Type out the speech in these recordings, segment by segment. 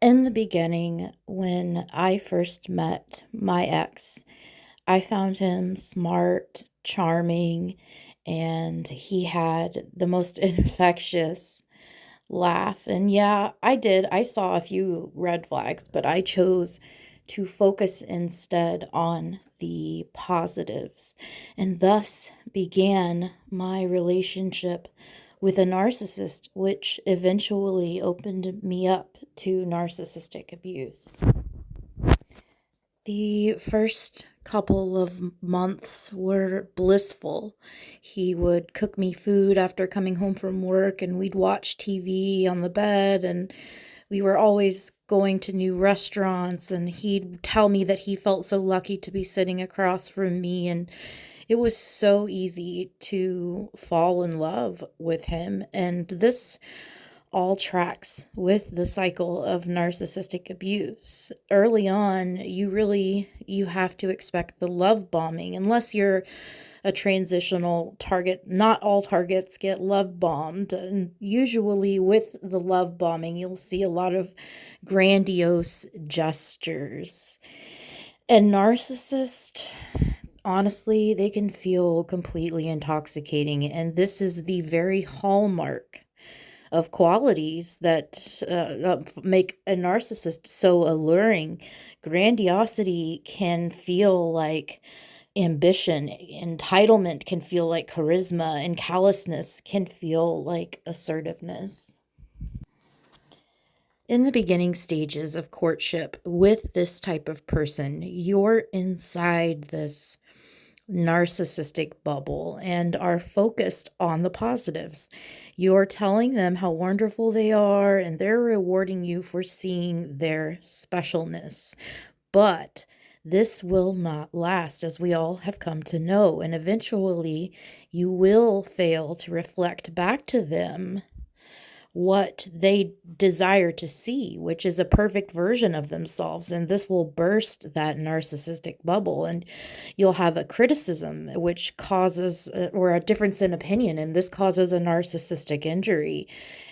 In the beginning, when I first met my ex, I found him smart, charming, and he had the most infectious laugh. And yeah, I did. I saw a few red flags, but I chose to focus instead on the positives. And thus began my relationship with a narcissist, which eventually opened me up to narcissistic abuse. The first couple of months were blissful. He would cook me food after coming home from work, and we'd watch TV on the bed, and we were always going to new restaurants, and he'd tell me that he felt so lucky to be sitting across from me, and it was so easy to fall in love with him. And this all tracks with the cycle of narcissistic abuse. Early on, you have to expect the love bombing unless you're a transitional target. Not all targets get love bombed. And usually with the love bombing, you'll see a lot of grandiose gestures. And narcissist, honestly, they can feel completely intoxicating, and this is the very hallmark of qualities that make a narcissist so alluring. Grandiosity can feel like ambition, entitlement can feel like charisma, and callousness can feel like assertiveness. In the beginning stages of courtship with this type of person, you're inside this narcissistic bubble and are focused on the positives. You're telling them how wonderful they are, and they're rewarding you for seeing their specialness. But this will not last, as we all have come to know, and eventually you will fail to reflect back to them what they desire to see, which is a perfect version of themselves. And this will burst that narcissistic bubble. And you'll have a criticism, which causes, or a difference in opinion, and this causes a narcissistic injury.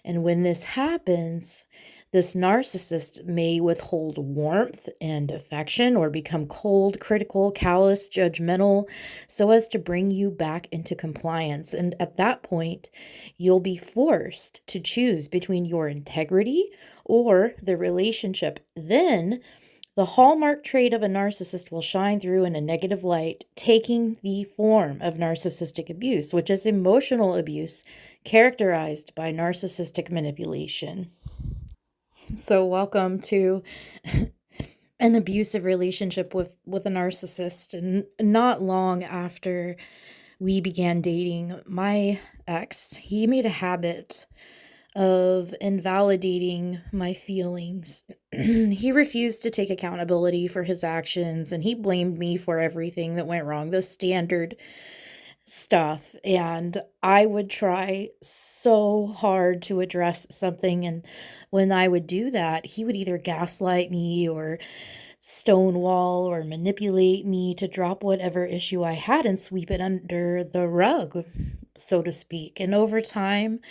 And when this happens, this narcissist may withhold warmth and affection or become cold, critical, callous, judgmental, so as to bring you back into compliance. And at that point, you'll be forced to choose between your integrity or the relationship. Then, the hallmark trait of a narcissist will shine through in a negative light, taking the form of narcissistic abuse, which is emotional abuse characterized by narcissistic manipulation. So, welcome to an abusive relationship with a narcissist. And not long after we began dating, my ex, he made a habit of invalidating my feelings. He refused to take accountability for his actions, and he blamed me for everything that went wrong, the standard stuff. And I would try so hard to address something, and when I would do that, he would either gaslight me or stonewall or manipulate me to drop whatever issue I had and sweep it under the rug, so to speak. And over time,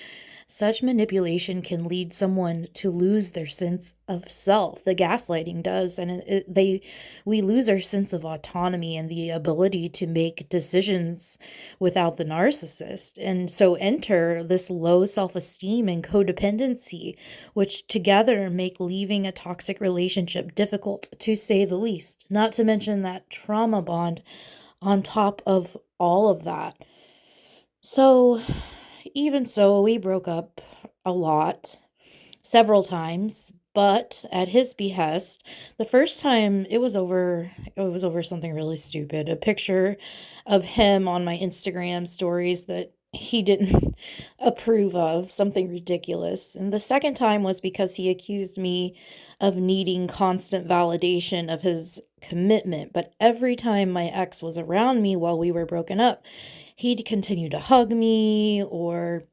such manipulation can lead someone to lose their sense of self. The gaslighting does, and we lose our sense of autonomy and the ability to make decisions without the narcissist. And so enter this low self-esteem and codependency, which together make leaving a toxic relationship difficult, to say the least. Not to mention that trauma bond on top of all of that. So, even so, we broke up a lot, several times, but at his behest. The first time it was over something really stupid, a picture of him on my Instagram stories that he didn't approve of, something ridiculous. And the second time was because he accused me of needing constant validation of his commitment. But every time my ex was around me while we were broken up, he'd continue to hug me or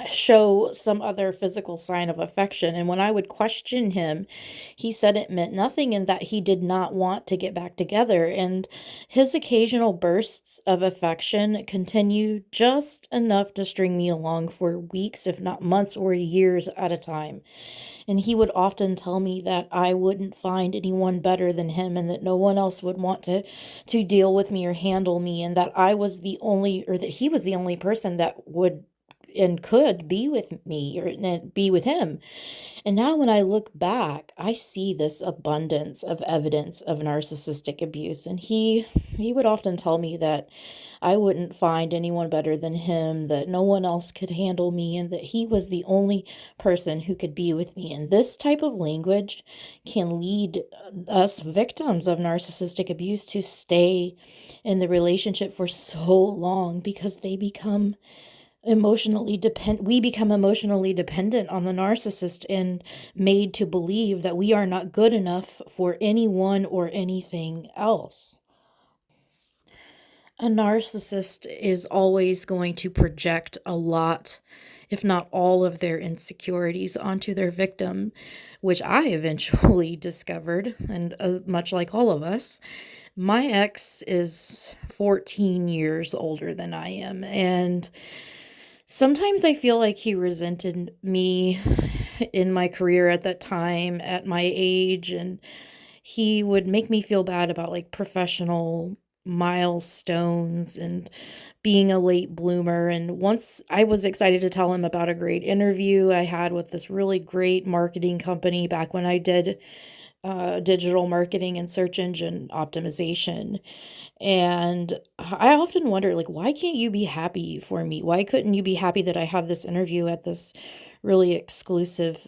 show some other physical sign of affection. And when I would question him, he said it meant nothing and that he did not want to get back together. And his occasional bursts of affection continued just enough to string me along for weeks, if not months or years at a time. And he would often tell me that I wouldn't find anyone better than him and that no one else would want to deal with me or handle me, and that I was the only, or that he was the only person that would and could be with me or be with him. And now when I look back, I see this abundance of evidence of narcissistic abuse. And he would often tell me that I wouldn't find anyone better than him, that no one else could handle me, and that he was the only person who could be with me. And this type of language can lead us victims of narcissistic abuse to stay in the relationship for so long because they become we become emotionally dependent on the narcissist and made to believe that we are not good enough for anyone or anything else. A narcissist is always going to project a lot, if not all of their insecurities onto their victim, which I eventually discovered, and much like all of us, my ex is 14 years older than I am, and sometimes I feel like he resented me in my career at that time, at my age, and he would make me feel bad about like professional milestones and being a late bloomer. And once I was excited to tell him about a great interview I had with this really great marketing company back when I did digital marketing and search engine optimization. And I often wonder, like, why can't you be happy for me? Why couldn't you be happy that I had this interview at this really exclusive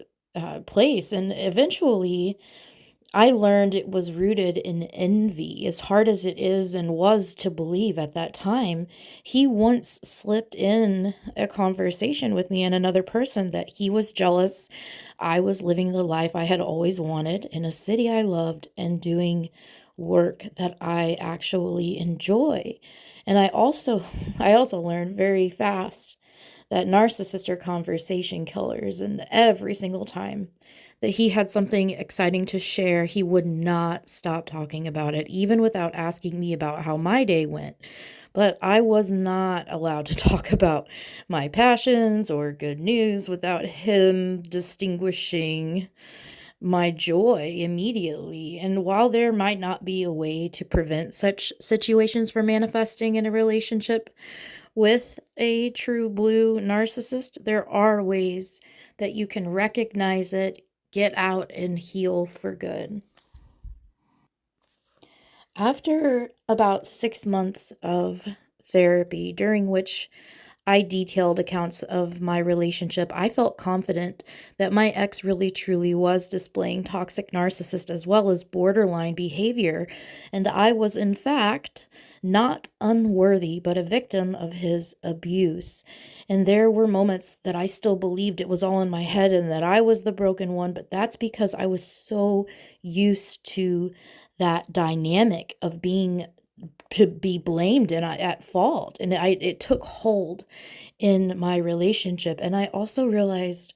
place? And eventually, I learned it was rooted in envy, as hard as it is and was to believe at that time. He once slipped in a conversation with me and another person that he was jealous I was living the life I had always wanted in a city I loved and doing work that I actually enjoy. And I also learned very fast that narcissists are conversation killers, and every single time that he had something exciting to share, he would not stop talking about it, even without asking me about how my day went. But I was not allowed to talk about my passions or good news without him distinguishing my joy immediately. And while there might not be a way to prevent such situations from manifesting in a relationship with a true blue narcissist, there are ways that you can recognize it, get out, and heal for good. After about 6 months of therapy, during which I detailed accounts of my relationship, I felt confident that my ex really truly was displaying toxic narcissist as well as borderline behavior, and I was, in fact, not unworthy, but a victim of his abuse. And there were moments that I still believed it was all in my head and that I was the broken one, but that's because I was so used to that dynamic of being to be blamed and at fault, and it took hold in my relationship. And I also realized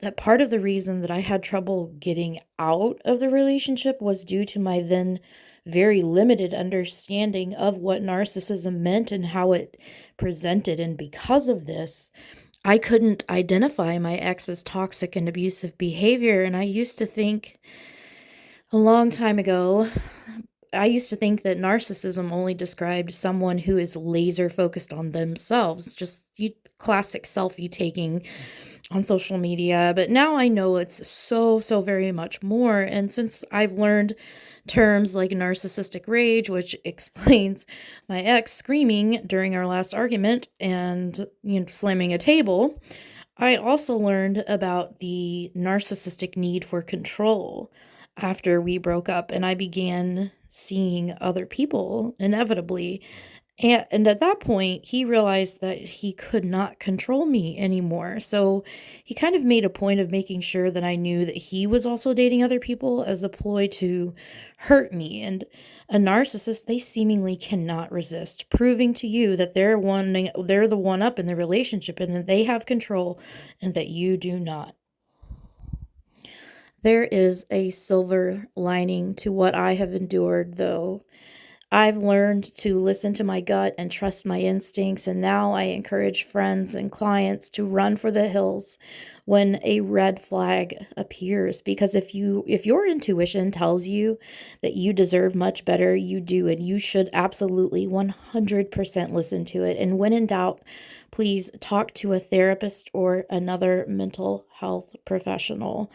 that part of the reason that I had trouble getting out of the relationship was due to my then very limited understanding of what narcissism meant and how it presented. And because of this, I couldn't identify my ex's toxic and abusive behavior. And a long time ago, I used to think that narcissism only described someone who is laser focused on themselves, just classic selfie taking on social media. But now I know it's so, so very much more. And since I've learned terms like narcissistic rage, which explains my ex screaming during our last argument and slamming a table, I also learned about the narcissistic need for control after we broke up, and I began seeing other people inevitably And at that point, he realized that he could not control me anymore. So he kind of made a point of making sure that I knew that he was also dating other people as a ploy to hurt me. And a narcissist, they seemingly cannot resist proving to you that they're the one up in the relationship and that they have control and that you do not. There is a silver lining to what I have endured, though. I've learned to listen to my gut and trust my instincts, and now I encourage friends and clients to run for the hills when a red flag appears, because if your intuition tells you that you deserve much better, you do, and you should absolutely 100% listen to it. And when in doubt, please talk to a therapist or another mental health professional.